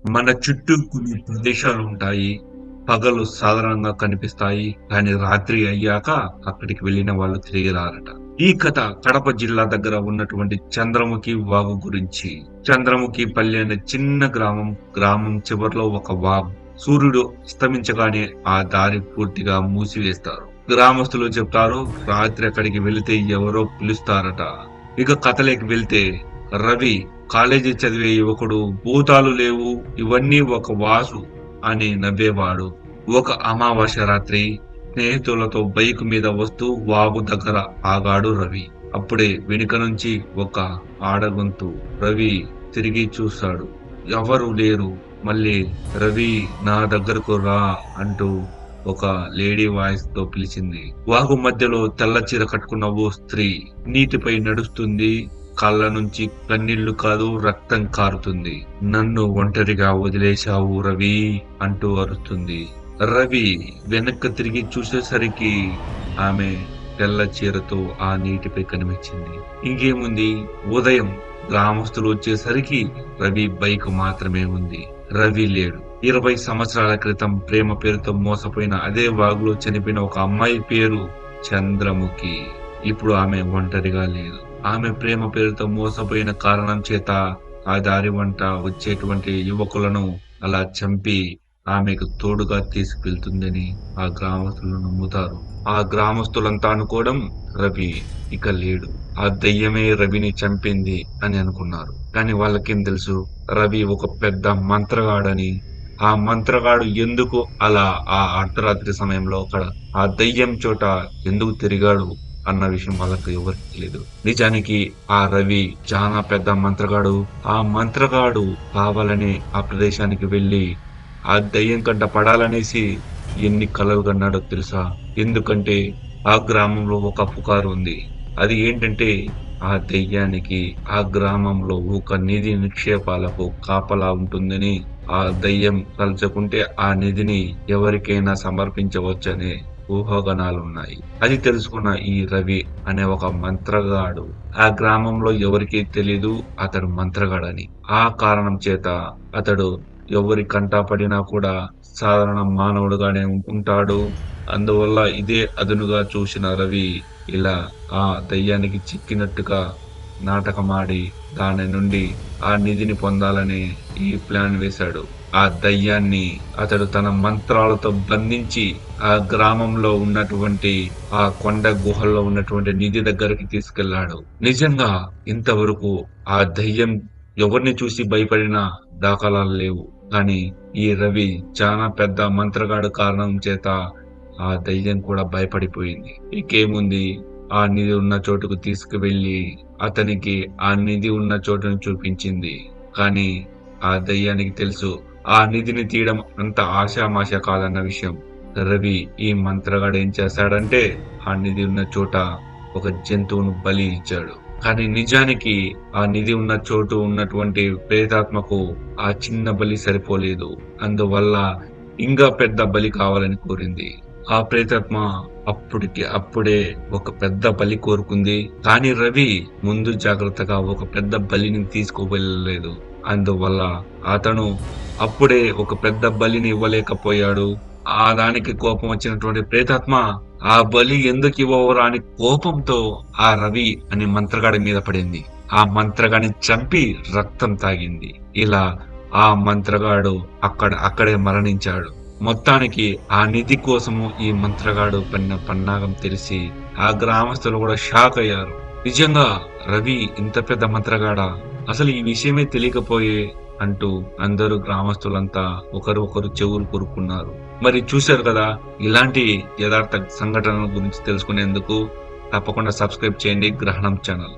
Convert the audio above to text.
మన చుట్టూ కొన్ని ప్రదేశాలు ఉంటాయి. పగలు సాధారణంగా కనిపిస్తాయి. కానీ రాత్రి అయ్యాక అక్కడికి వెళ్ళిన వాళ్ళు తిరిగి రారట. ఈ కథ కడప జిల్లా దగ్గర ఉన్నటువంటి చంద్రముఖి వాగు గురించి. చంద్రముఖి పల్లి అనే చిన్న గ్రామం చివర్లో ఒక వాగు. సూర్యుడు అస్తమించగానే ఆ దారి పూర్తిగా మూసివేస్తారు. గ్రామస్తులు చెప్తారు, రాత్రి అక్కడికి వెళితే ఎవరో పిలుస్తారట. ఇక కథలోకి వెళ్తే, రవి కాలేజీ చదివే యువకుడు, భూతాలు లేవు, ఇవన్నీ ఒక వాసు అని నవ్వేవాడు. ఒక అమావాస్య రాత్రి స్నేహితులతో బైక్ మీద వస్తూ వాగు దగ్గర ఆగాడు రవి. అప్పుడే వెనుక నుంచి ఒక ఆడగొంతు. రవి తిరిగి చూశాడు. ఎవరు లేరు. మళ్ళీ, రవి నా దగ్గరకు రా అంటూ ఒక లేడీ వాయిస్ తో పిలిచింది. వాగు మధ్యలో తెల్ల చీర కట్టుకున్న ఓ స్త్రీ నీటిపై నడుస్తుంది. కళ్ళ నుంచి కన్నీళ్లు కాదు, రక్తం కారుతుంది. నన్ను ఒంటరిగా వదిలేశావు రవి అంటూ అరుస్తుంది. రవి వెనక్కి తిరిగి చూసేసరికి ఆమె తెల్ల చీరతో ఆ నీటిపై కనిపించింది. ఇంకేముంది, ఉదయం గ్రామస్తులు వచ్చేసరికి రవి బైక్ మాత్రమే ఉంది. రవి లేడు. 20 సంవత్సరాల క్రితం ప్రేమ పేరుతో మోసపోయిన అదే వాగులో చనిపోయిన ఒక అమ్మాయి పేరు చంద్రముఖి. ఇప్పుడు ఆమె ఒంటరిగా లేదు. ఆమె ప్రేమ పేరుతో మోసపోయిన కారణం చేత ఆ దారి వంట వచ్చేటువంటి యువకులను అలా చంపి ఆమెకు తోడుగా తీసుకెళ్తుందని ఆ గ్రామస్తులు నమ్ముతారు. ఆ గ్రామస్తులంతా అనుకోవడం, రవి ఇక లేడు, ఆ దయ్యమే రవిని చంపింది అని అనుకున్నారు. కానీ వాళ్ళకేం తెలుసు, రవి ఒక పెద్ద మంత్రగాడని. ఆ మంత్రగాడు ఎందుకు అలా ఆ అర్ధరాత్రి సమయంలో అక్కడ ఆ దయ్యం చోట ఎందుకు తిరిగాడు అన్న విషయం వాళ్ళకి ఎవరికి తెలియదు. నిజానికి ఆ రవి చాలా పెద్ద మంత్రగాడు. ఆ మంత్రగాడు కావాలని ఆ ప్రదేశానికి వెళ్లి ఆ దయ్యం కంట పడాలనేసి ఎన్ని కలలు కన్నాడో తెలుసా? ఎందుకంటే ఆ గ్రామంలో ఒక పుకారు ఉంది. అది ఏంటంటే, ఆ దెయ్యానికి ఆ గ్రామంలో ఒక నిధి నిక్షేపాలకు కాపలా ఉంటుందని, ఆ దయ్యం తలుచుకుంటే ఆ నిధిని ఎవరికైనా సమర్పించవచ్చనే ఊహాగానాలున్నాయి. అది తెలుసుకున్న ఈ రవి అనే ఒక మంత్రగాడు ఆ గ్రామంలో ఎవరికీ తెలీదు అతడు మంత్రగాడని. ఆ కారణం చేత అతడు ఎవరి కంటా పడినా కూడా సాధారణ మానవుడుగానే ఉంటాడు. అందువల్ల ఇదే అదునుగా చూసిన రవి ఇలా ఆ దయ్యానికి చిక్కినట్టుగా నాటకమాడి దాని నుండి ఆ నిధిని పొందాలని ఈ ప్లాన్ వేశాడు. ఆ దయ్యాన్ని అతడు తన మంత్రాలతో బంధించి ఆ గ్రామంలో ఉన్నటువంటి ఆ కొండ గుహల్లో ఉన్నటువంటి నిధి దగ్గరికి తీసుకెళ్లాడు. నిజంగా ఇంతవరకు ఆ దయ్యం ఎవరిని చూసి భయపడిన దాఖలాలు లేవు. కానీ ఈ రవి చాలా పెద్ద మంత్రగాడు కారణం చేత ఆ దయ్యం కూడా భయపడిపోయింది. ఇంకేముంది, ఆ నిధి ఉన్న చోటుకు తీసుకువెళ్లి అతనికి ఆ నిధి ఉన్న చోటును చూపించింది. కానీ ఆ దయ్యానికి తెలుసు, ఆ నిధిని తీయడం అంత ఆషామాషా కాదన్న విషయం. రవి ఈ మంత్రగాడు ఏం చేశాడంటే, ఆ నిధి ఉన్న చోట ఒక జంతువును బలి ఇచ్చాడు. కానీ నిజానికి ఆ నిధి ఉన్న చోటు ఉన్నటువంటి ప్రేతాత్మకు ఆ చిన్న బలి సరిపోలేదు. అందువల్ల ఇంకా పెద్ద బలి కావాలని కోరింది. ఆ ప్రేతాత్మ అప్పుడే ఒక పెద్ద బలి కోరుకుంది. కానీ రవి ముందు జాగ్రత్తగా ఒక పెద్ద బలిని తీసుకువెళ్ళలేదు. అందువల్ల అతను అప్పుడే ఒక పెద్ద బలిని ఇవ్వలేకపోయాడు. ఆ దానికి కోపం వచ్చినటువంటి ప్రేతాత్మ ఆ బలి ఎందుకు ఇవ్వవురా అని కోపంతో ఆ రవి అనే మంత్రగాడి మీద పడింది. ఆ మంత్రగాడిని చంపి రక్తం తాగింది. ఇలా ఆ మంత్రగాడు అక్కడే మరణించాడు. మొత్తానికి ఆ నిధి కోసము ఈ మంత్రగాడు పడిన పన్నాగం తెలిసి ఆ గ్రామస్తులు కూడా షాక్ అయ్యారు. నిజంగా రవి ఇంత పెద్ద మంత్రగాడా, అసలు ఈ విషయమే తెలియకపోయే అంటూ అందరూ గ్రామస్తులంతా ఒకరు చెవులు కొరుక్కున్నారు. మరి చూశారు కదా, ఇలాంటి యథార్థ సంఘటనల గురించి తెలుసుకునేందుకు తప్పకుండా సబ్స్క్రైబ్ చేయండి గ్రహణం ఛానల్.